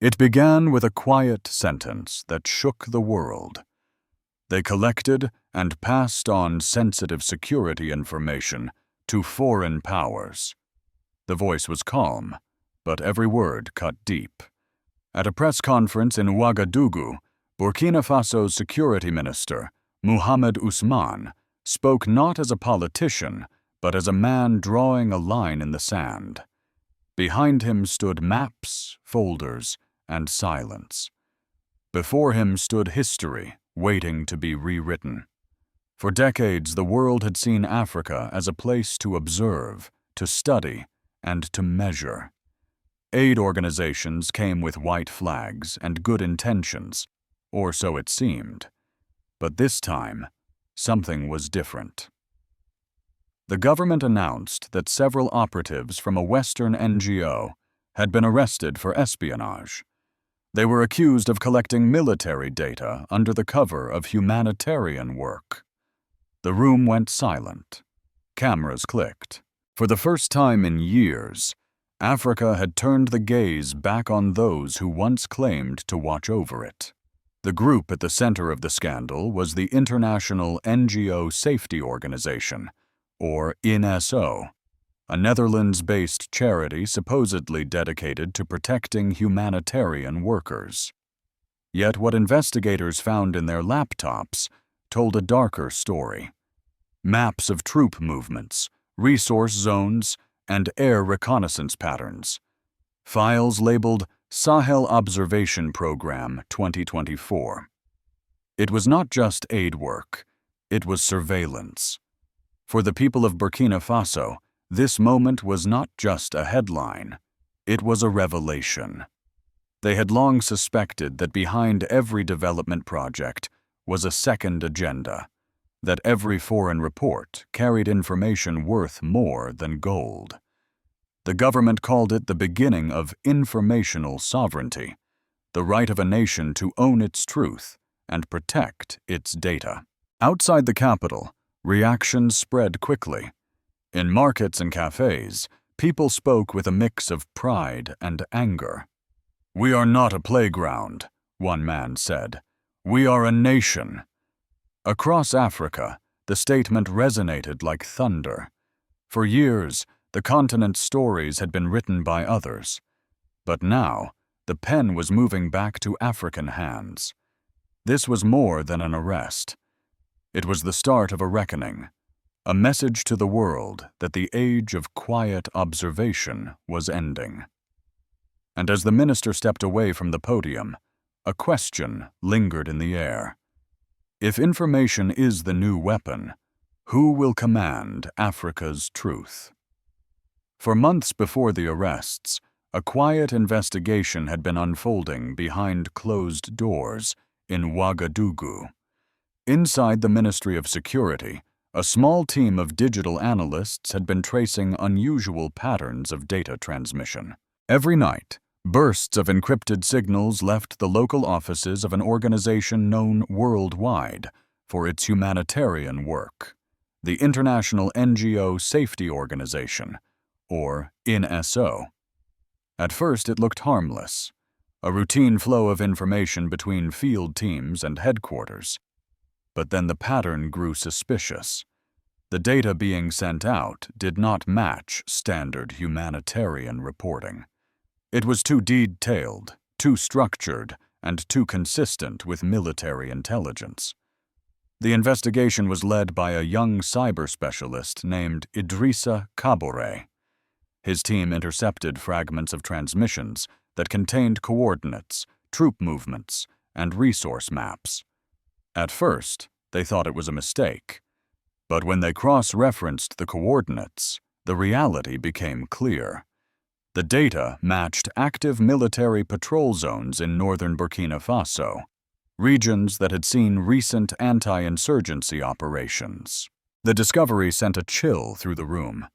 It began with a quiet sentence that shook the world. They collected and passed on sensitive security information to foreign powers. The voice was calm, but every word cut deep. At a press conference in Ouagadougou, Burkina Faso's security minister, Mohamed Ousmane, spoke not as a politician, but as a man drawing a line in the sand. Behind him stood maps, folders, and silence. Before him stood history, waiting to be rewritten. For decades, the world had seen Africa as a place to observe, to study, and to measure. Aid organizations came with white flags and good intentions, or so it seemed. But this time, something was different. The government announced that several operatives from a Western NGO had been arrested for espionage. They were accused of collecting military data under the cover of humanitarian work. The room went silent. Cameras clicked. For the first time in years, Africa had turned the gaze back on those who once claimed to watch over it. The group at the center of the scandal was the International NGO Safety Organization, or INSO, a Netherlands-based charity supposedly dedicated to protecting humanitarian workers. Yet what investigators found in their laptops told a darker story. Maps of troop movements, resource zones, and air reconnaissance patterns. Files labeled Sahel Observation Program 2024. It was not just aid work, it was surveillance. For the people of Burkina Faso, this moment was not just a headline, it was a revelation. They had long suspected that behind every development project was a second agenda, that every foreign report carried information worth more than gold. The government called it the beginning of informational sovereignty, the right of a nation to own its truth and protect its data. Outside the capital, reactions spread quickly. In markets and cafes, people spoke with a mix of pride and anger. "We are not a playground," one man said. "We are a nation." Across Africa, the statement resonated like thunder. For years, the continent's stories had been written by others. But now, the pen was moving back to African hands. This was more than an arrest. It was the start of a reckoning, a message to the world that the age of quiet observation was ending. And as the minister stepped away from the podium, a question lingered in the air. If information is the new weapon, who will command Africa's truth? For months before the arrests, a quiet investigation had been unfolding behind closed doors in Ouagadougou. Inside the Ministry of Security, a small team of digital analysts had been tracing unusual patterns of data transmission. Every night, bursts of encrypted signals left the local offices of an organization known worldwide for its humanitarian work, the International NGO Safety Organization, or INSO. At first it looked harmless, a routine flow of information between field teams and headquarters. But then the pattern grew suspicious. The data being sent out did not match standard humanitarian reporting. It was too detailed, too structured, and too consistent with military intelligence. The investigation was led by a young cyber specialist named Idrissa Kabore. His team intercepted fragments of transmissions that contained coordinates, troop movements, and resource maps. At first, they thought it was a mistake. But when they cross-referenced the coordinates, the reality became clear. The data matched active military patrol zones in northern Burkina Faso, regions that had seen recent anti-insurgency operations. The discovery sent a chill through the room.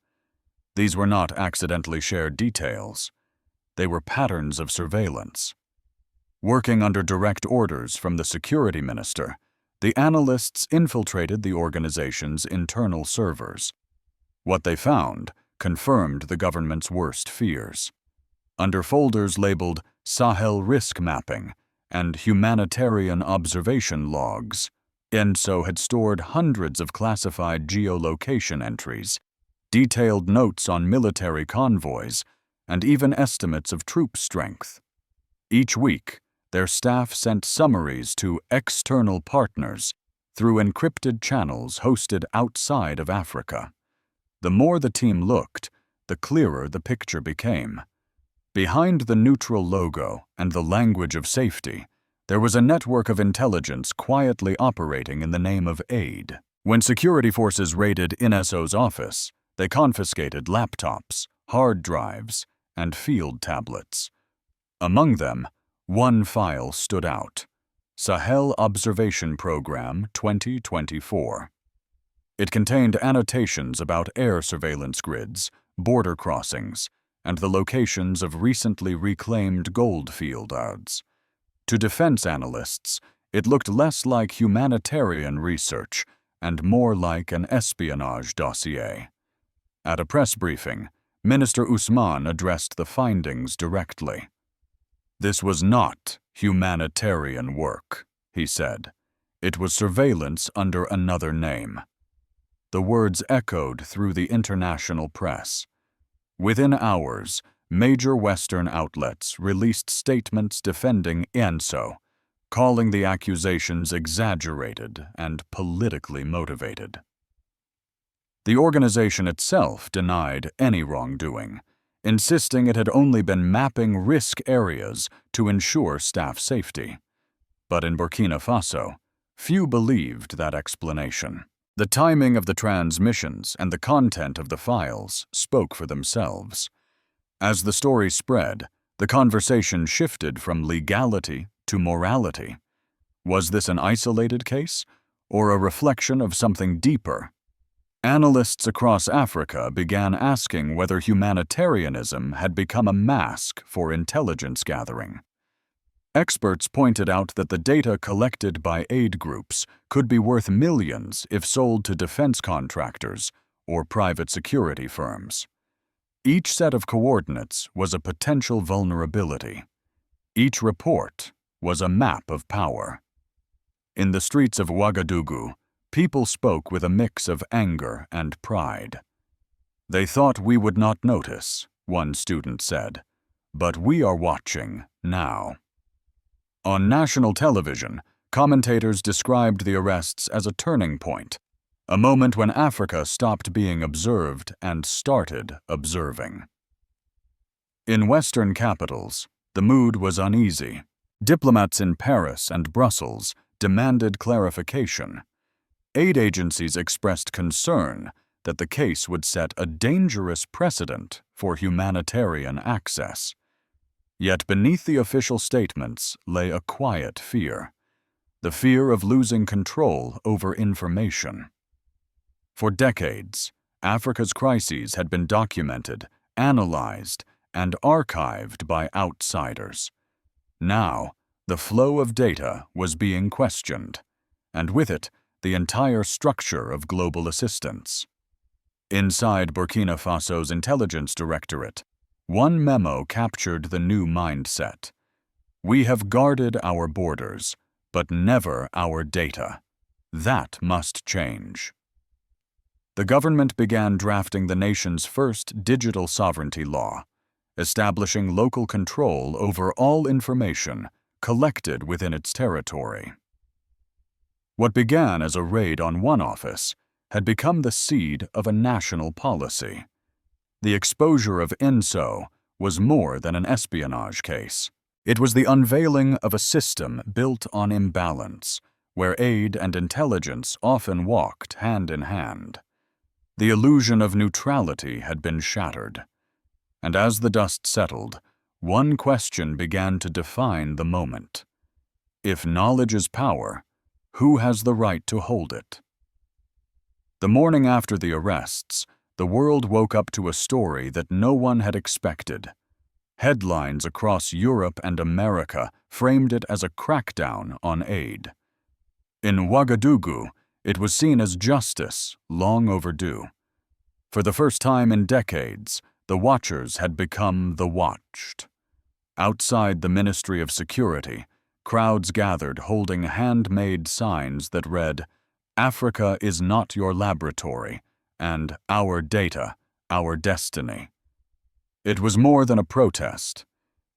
These were not accidentally shared details. They were patterns of surveillance. Working under direct orders from the security minister, the analysts infiltrated the organization's internal servers. What they found confirmed the government's worst fears. Under folders labeled Sahel risk mapping, and humanitarian observation logs. ENSO had stored hundreds of classified geolocation entries, detailed notes on military convoys, and even estimates of troop strength. Each week, their staff sent summaries to external partners through encrypted channels hosted outside of Africa. The more the team looked, the clearer the picture became. Behind the neutral logo and the language of safety, there was a network of intelligence quietly operating in the name of aid. When security forces raided ENSO's office, they confiscated laptops, hard drives, and field tablets. Among them, one file stood out: Sahel Observation Program 2024. It contained annotations about air surveillance grids, border crossings, and the locations of recently reclaimed gold fields. To defense analysts, it looked less like humanitarian research and more like an espionage dossier. At a press briefing, Minister Usman addressed the findings directly. "This was not humanitarian work," he said. "It was surveillance under another name." The words echoed through the international press. Within hours, major Western outlets released statements defending ENSO, calling the accusations exaggerated and politically motivated. The organization itself denied any wrongdoing, insisting it had only been mapping risk areas to ensure staff safety. But in Burkina Faso, few believed that explanation. The timing of the transmissions and the content of the files spoke for themselves. As the story spread, the conversation shifted from legality to morality. Was this an isolated case, or a reflection of something deeper? Analysts across Africa began asking whether humanitarianism had become a mask for intelligence gathering. Experts pointed out that the data collected by aid groups could be worth millions if sold to defense contractors or private security firms. Each set of coordinates was a potential vulnerability. Each report was a map of power. In the streets of Ouagadougou, people spoke with a mix of anger and pride. "They thought we would not notice," one student said, "but we are watching now." On national television, commentators described the arrests as a turning point, a moment when Africa stopped being observed and started observing. In Western capitals, the mood was uneasy. Diplomats in Paris and Brussels demanded clarification. Aid agencies expressed concern that the case would set a dangerous precedent for humanitarian access. Yet beneath the official statements lay a quiet fear, the fear of losing control over information. For decades, Africa's crises had been documented, analyzed, and archived by outsiders. Now, the flow of data was being questioned, and with it, the entire structure of global assistance. Inside Burkina Faso's intelligence directorate, one memo captured the new mindset. "We have guarded our borders, but never our data. That must change." The government began drafting the nation's first digital sovereignty law, establishing local control over all information collected within its territory. What began as a raid on one office had become the seed of a national policy. The exposure of ENSO was more than an espionage case. It was the unveiling of a system built on imbalance, where aid and intelligence often walked hand in hand. The illusion of neutrality had been shattered. And as the dust settled, one question began to define the moment. If knowledge is power, who has the right to hold it? The morning after the arrests, the world woke up to a story that no one had expected. Headlines across Europe and America framed it as a crackdown on aid. In Ouagadougou, it was seen as justice long overdue. For the first time in decades, the watchers had become the watched. Outside the Ministry of Security, crowds gathered holding handmade signs that read, "Africa is not your laboratory," and "Our data, our destiny." It was more than a protest.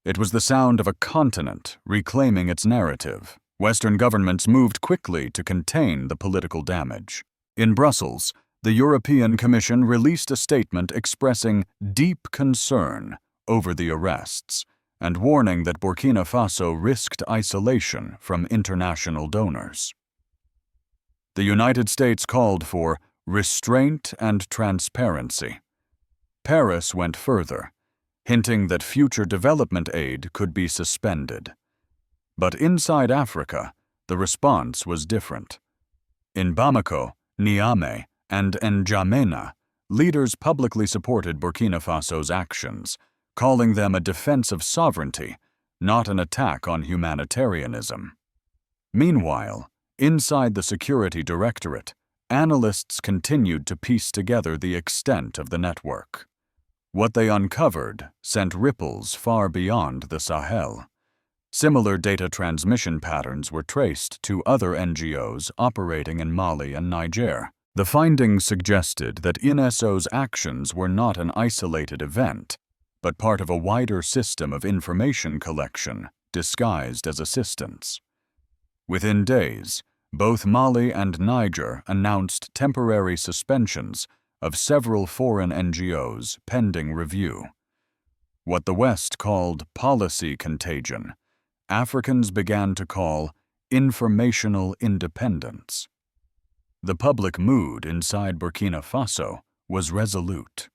It was the sound of a continent reclaiming its narrative. Western governments moved quickly to contain the political damage. In Brussels, the European Commission released a statement expressing deep concern over the arrests and warning that Burkina Faso risked isolation from international donors. The United States called for restraint and transparency. Paris went further, hinting that future development aid could be suspended. But inside Africa, the response was different. In Bamako, Niamey, and N'Djamena, leaders publicly supported Burkina Faso's actions, calling them a defense of sovereignty, not an attack on humanitarianism. Meanwhile, inside the Security Directorate, analysts continued to piece together the extent of the network. What they uncovered sent ripples far beyond the Sahel. Similar data transmission patterns were traced to other NGOs operating in Mali and Niger. The findings suggested that INSO's actions were not an isolated event, but part of a wider system of information collection disguised as assistance. Within days, both Mali and Niger announced temporary suspensions of several foreign NGOs pending review. What the West called policy contagion, Africans began to call informational independence. The public mood inside Burkina Faso was resolute.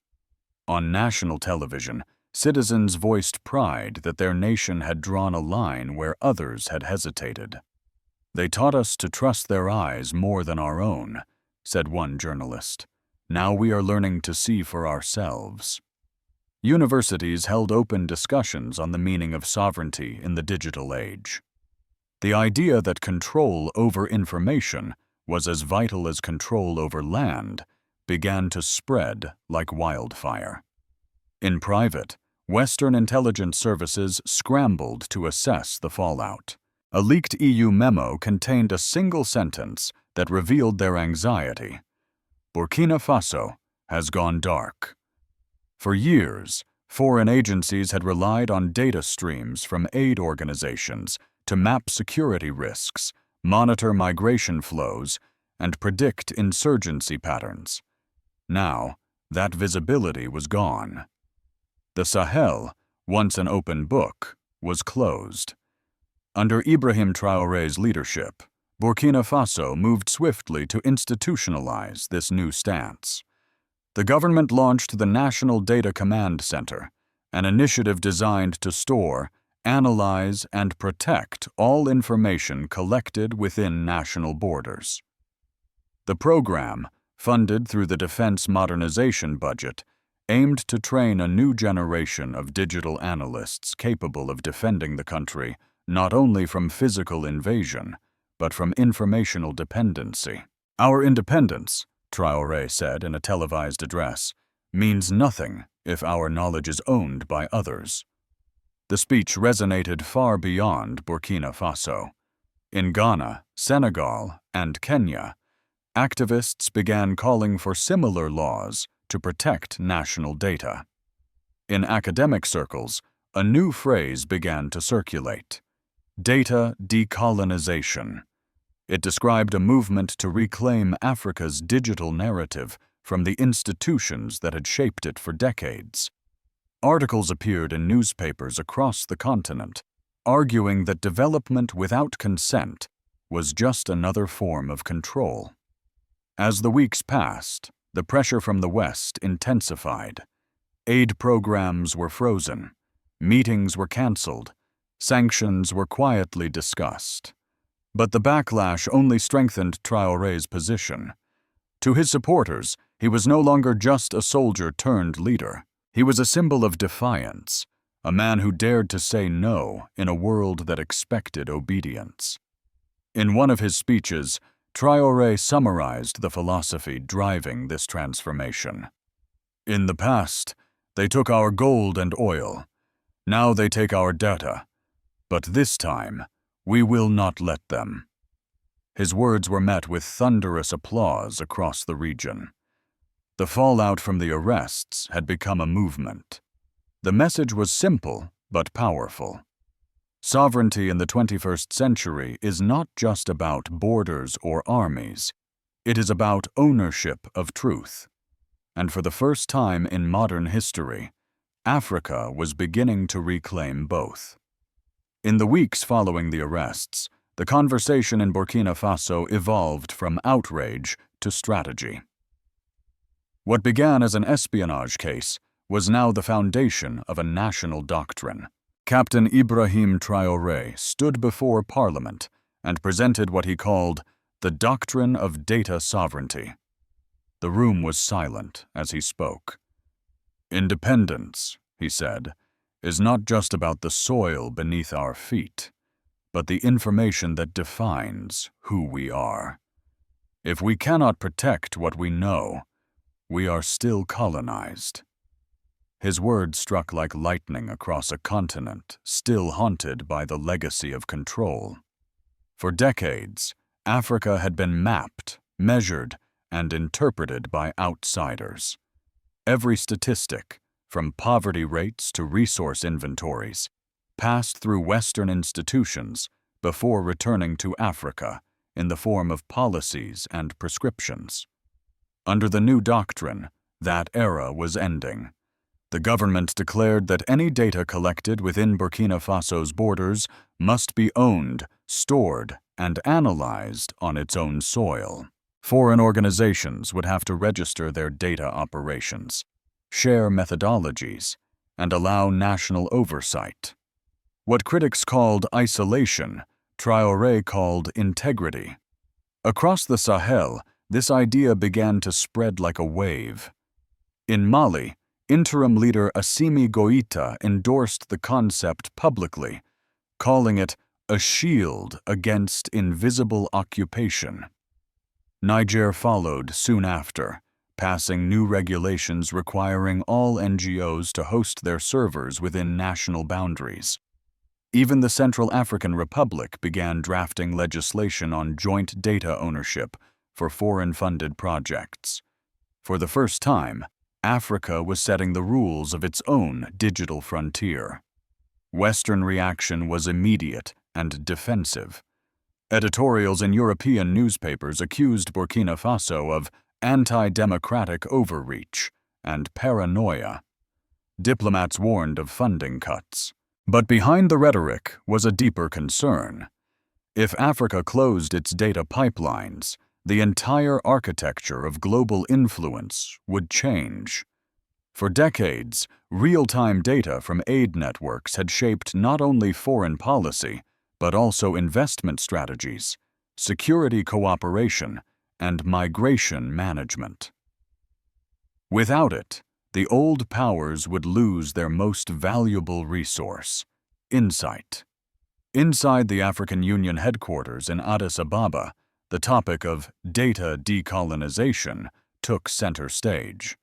On national television, citizens voiced pride that their nation had drawn a line where others had hesitated. "They taught us to trust their eyes more than our own," said one journalist. "Now we are learning to see for ourselves." Universities held open discussions on the meaning of sovereignty in the digital age. The idea that control over information was as vital as control over land began to spread like wildfire. In private, Western intelligence services scrambled to assess the fallout. A leaked EU memo contained a single sentence that revealed their anxiety. Burkina Faso has gone dark. For years, foreign agencies had relied on data streams from aid organizations to map security risks, monitor migration flows, and predict insurgency patterns. Now, that visibility was gone. The Sahel, once an open book, was closed. Under Ibrahim Traoré's leadership, Burkina Faso moved swiftly to institutionalize this new stance. The government launched the National Data Command Center, an initiative designed to store, analyze, and protect all information collected within national borders. The program, funded through the Defense Modernization Budget, aimed to train a new generation of digital analysts capable of defending the country not only from physical invasion, but from informational dependency. "Our independence," Traoré said in a televised address, "means nothing if our knowledge is owned by others." The speech resonated far beyond Burkina Faso. In Ghana, Senegal, and Kenya, activists began calling for similar laws to protect national data. In academic circles, a new phrase began to circulate: data decolonization. It described a movement to reclaim Africa's digital narrative from the institutions that had shaped it for decades. Articles appeared in newspapers across the continent, arguing that development without consent was just another form of control. As the weeks passed, the pressure from the West intensified. Aid programs were frozen, meetings were canceled, sanctions were quietly discussed. But the backlash only strengthened Traoré's position. To his supporters, he was no longer just a soldier turned leader. He was a symbol of defiance, a man who dared to say no in a world that expected obedience. In one of his speeches, Traoré summarized the philosophy driving this transformation. "In the past, they took our gold and oil. Now they take our data, but this time we will not let them." His words were met with thunderous applause across the region. The fallout from the arrests had become a movement. The message was simple but powerful. Sovereignty in the 21st century is not just about borders or armies. It is about ownership of truth. And for the first time in modern history, Africa was beginning to reclaim both. In the weeks following the arrests, the conversation in Burkina Faso evolved from outrage to strategy. What began as an espionage case was now the foundation of a national doctrine. Captain Ibrahim Traoré stood before Parliament and presented what he called the doctrine of data sovereignty. The room was silent as he spoke. "Independence," he said, "is not just about the soil beneath our feet, but the information that defines who we are. If we cannot protect what we know, we are still colonized." His words struck like lightning across a continent still haunted by the legacy of control. For decades, Africa had been mapped, measured, and interpreted by outsiders. Every statistic, from poverty rates to resource inventories, passed through Western institutions before returning to Africa in the form of policies and prescriptions. Under the new doctrine, that era was ending. The government declared that any data collected within Burkina Faso's borders must be owned, stored, and analyzed on its own soil. Foreign organizations would have to register their data operations, share methodologies, and allow national oversight. What critics called isolation, Traoré called integrity. Across the Sahel, this idea began to spread like a wave. In Mali, interim leader Assimi Goïta endorsed the concept publicly, calling it a shield against invisible occupation. Niger followed soon after, passing new regulations requiring all NGOs to host their servers within national boundaries. Even the Central African Republic began drafting legislation on joint data ownership for foreign-funded projects. For the first time, Africa was setting the rules of its own digital frontier. Western reaction was immediate and defensive. Editorials in European newspapers accused Burkina Faso of anti-democratic overreach and paranoia. Diplomats warned of funding cuts. But behind the rhetoric was a deeper concern. If Africa closed its data pipelines, the entire architecture of global influence would change. For decades, real-time data from aid networks had shaped not only foreign policy, but also investment strategies, security cooperation, and migration management. Without it, the old powers would lose their most valuable resource, insight. Inside the African Union headquarters in Addis Ababa, the topic of data decolonization took center stage.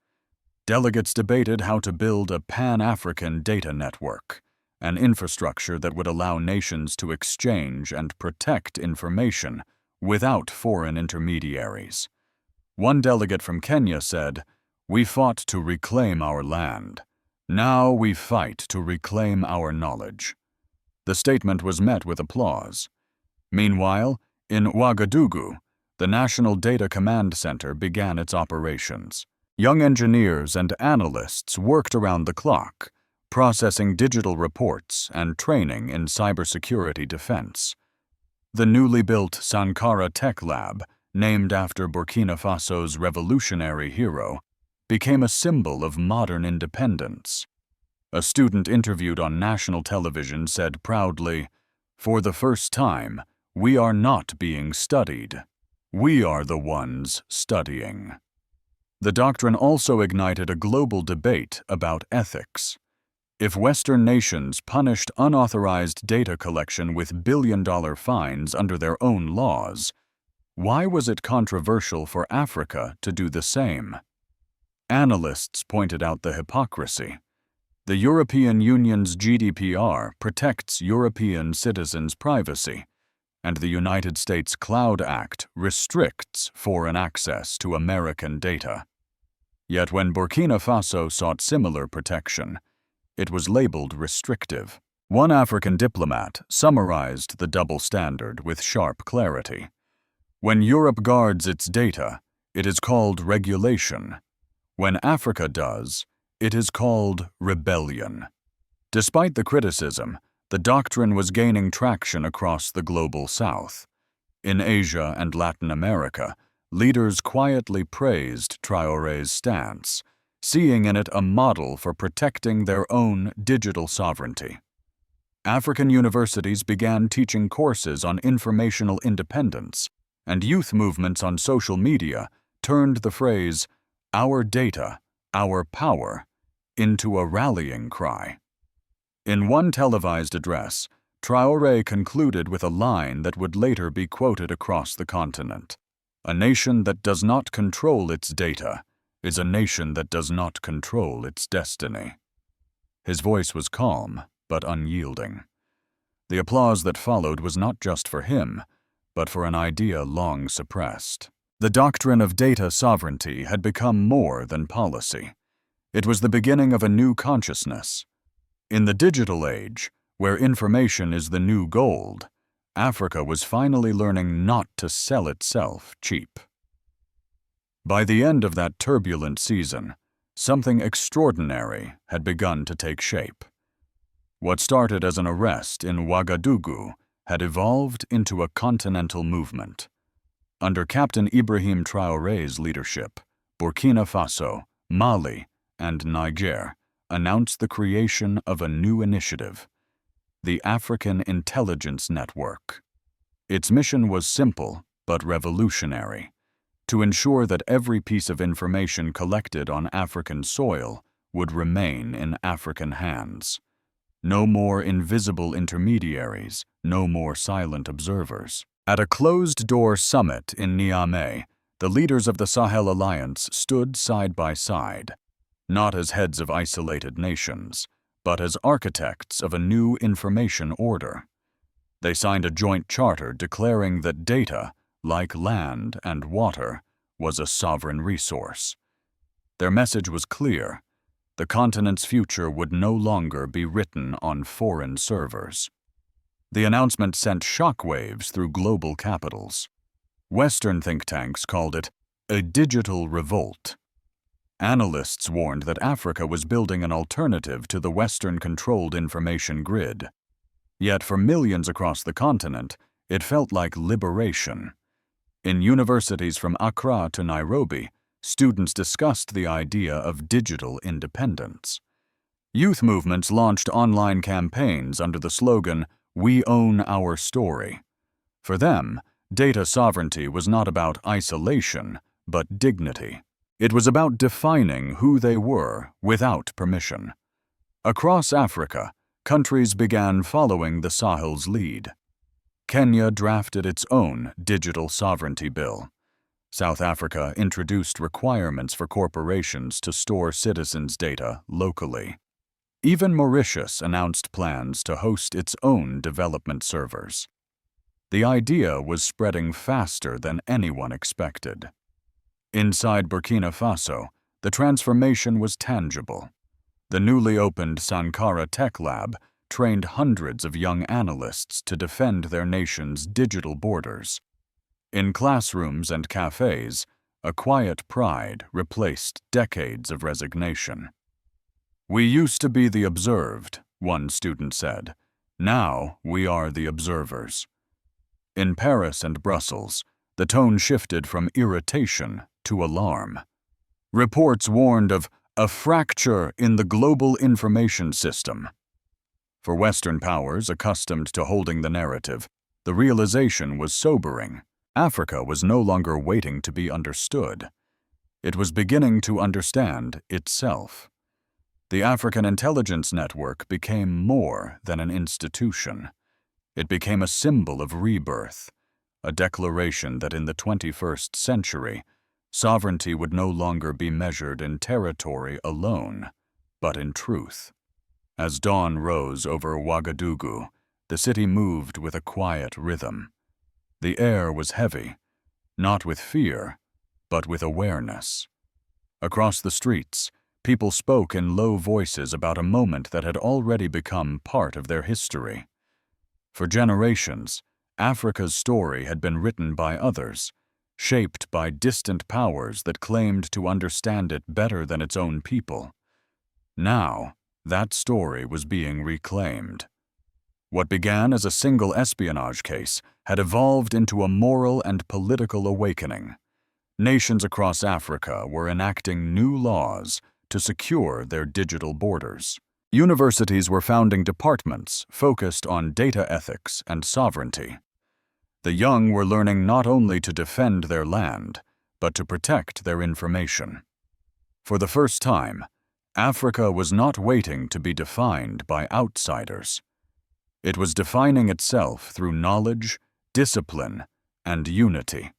Delegates debated how to build a pan-African data network, an infrastructure that would allow nations to exchange and protect information without foreign intermediaries. One delegate from Kenya said, "We fought to reclaim our land. Now we fight to reclaim our knowledge." The statement was met with applause. Meanwhile, in Ouagadougou, the National Data Command Center began its operations. Young engineers and analysts worked around the clock, processing digital reports and training in cybersecurity defense. The newly built Sankara Tech Lab, named after Burkina Faso's revolutionary hero, became a symbol of modern independence. A student interviewed on national television said proudly, "For the first time, we are not being studied. We are the ones studying." The doctrine also ignited a global debate about ethics. If Western nations punished unauthorized data collection with billion-dollar fines under their own laws, why was it controversial for Africa to do the same? Analysts pointed out the hypocrisy. The European Union's GDPR protects European citizens' privacy, and the United States Cloud Act restricts foreign access to American data. Yet when Burkina Faso sought similar protection, it was labeled restrictive. One African diplomat summarized the double standard with sharp clarity. When Europe guards its data, it is called regulation. When Africa does, it is called rebellion. Despite the criticism, the doctrine was gaining traction across the global South. In Asia and Latin America, leaders quietly praised Traoré's stance, seeing in it a model for protecting their own digital sovereignty. African universities began teaching courses on informational independence, and youth movements on social media turned the phrase, "our data, our power," into a rallying cry. In one televised address, Traoré concluded with a line that would later be quoted across the continent. "A nation that does not control its data is a nation that does not control its destiny." His voice was calm, but unyielding. The applause that followed was not just for him, but for an idea long suppressed. The doctrine of data sovereignty had become more than policy. It was the beginning of a new consciousness. In the digital age, where information is the new gold, Africa was finally learning not to sell itself cheap. By the end of that turbulent season, something extraordinary had begun to take shape. What started as an arrest in Ouagadougou had evolved into a continental movement. Under Captain Ibrahim Traoré's leadership, Burkina Faso, Mali, and Niger announced the creation of a new initiative, the African Intelligence Network. Its mission was simple but revolutionary: to ensure that every piece of information collected on African soil would remain in African hands. No more invisible intermediaries, no more silent observers. At a closed-door summit in Niamey, the leaders of the Sahel Alliance stood side by side, not as heads of isolated nations, but as architects of a new information order. They signed a joint charter declaring that data, like land and water, was a sovereign resource. Their message was clear: the continent's future would no longer be written on foreign servers. The announcement sent shockwaves through global capitals. Western think tanks called it a digital revolt. Analysts warned that Africa was building an alternative to the Western-controlled information grid. Yet for millions across the continent, it felt like liberation. In universities from Accra to Nairobi, students discussed the idea of digital independence. Youth movements launched online campaigns under the slogan, "We own our story." For them, data sovereignty was not about isolation, but dignity. It was about defining who they were without permission. Across Africa, countries began following the Sahel's lead. Kenya drafted its own digital sovereignty bill. South Africa introduced requirements for corporations to store citizens' data locally. Even Mauritius announced plans to host its own development servers. The idea was spreading faster than anyone expected. Inside Burkina Faso, the transformation was tangible. The newly opened Sankara Tech Lab trained hundreds of young analysts to defend their nation's digital borders. In classrooms and cafes, a quiet pride replaced decades of resignation. "We used to be the observed," one student said. "Now we are the observers." In Paris and Brussels, the tone shifted from irritation to alarm. Reports warned of a fracture in the global information system. For Western powers accustomed to holding the narrative, the realization was sobering. Africa was no longer waiting to be understood. It was beginning to understand itself. The African Intelligence Network became more than an institution. It became a symbol of rebirth, a declaration that in the 21st century, sovereignty would no longer be measured in territory alone, but in truth. As dawn rose over Ouagadougou, the city moved with a quiet rhythm. The air was heavy, not with fear, but with awareness. Across the streets, people spoke in low voices about a moment that had already become part of their history. For generations, Africa's story had been written by others, shaped by distant powers that claimed to understand it better than its own people. Now, that story was being reclaimed. What began as a single espionage case had evolved into a moral and political awakening. Nations across Africa were enacting new laws to secure their digital borders. Universities were founding departments focused on data ethics and sovereignty. The young were learning not only to defend their land, but to protect their information. For the first time, Africa was not waiting to be defined by outsiders. It was defining itself through knowledge, discipline, and unity.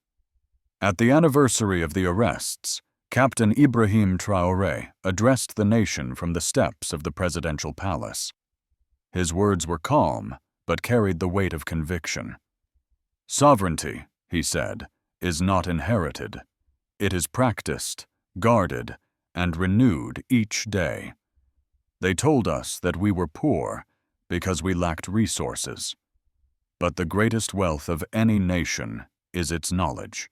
At the anniversary of the arrests, Captain Ibrahim Traoré addressed the nation from the steps of the presidential palace. His words were calm, but carried the weight of conviction. "Sovereignty," he said, "is not inherited. It is practiced, guarded, and renewed each day. They told us that we were poor because we lacked resources. But the greatest wealth of any nation is its knowledge.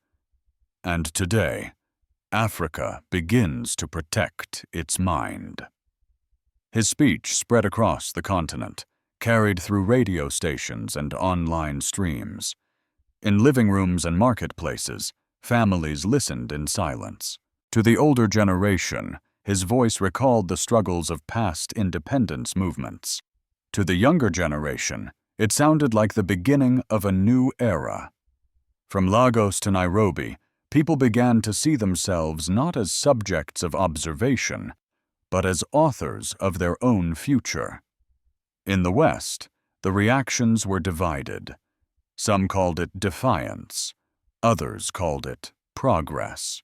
And today, Africa begins to protect its mind." His speech spread across the continent, carried through radio stations and online streams. In living rooms and marketplaces, families listened in silence. To the older generation, his voice recalled the struggles of past independence movements. To the younger generation, it sounded like the beginning of a new era. From Lagos to Nairobi, people began to see themselves not as subjects of observation, but as authors of their own future. In the West, the reactions were divided. Some called it defiance, others called it progress.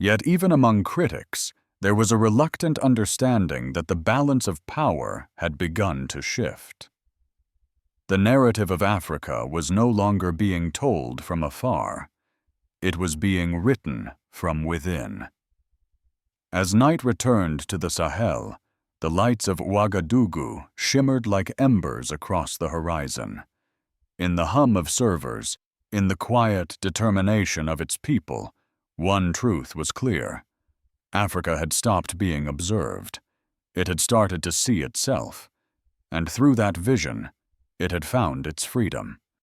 Yet even among critics, there was a reluctant understanding that the balance of power had begun to shift. The narrative of Africa was no longer being told from afar. It was being written from within. As night returned to the Sahel, the lights of Ouagadougou shimmered like embers across the horizon. In the hum of servers, in the quiet determination of its people, one truth was clear. Africa had stopped being observed. It had started to see itself. And through that vision, it had found its freedom.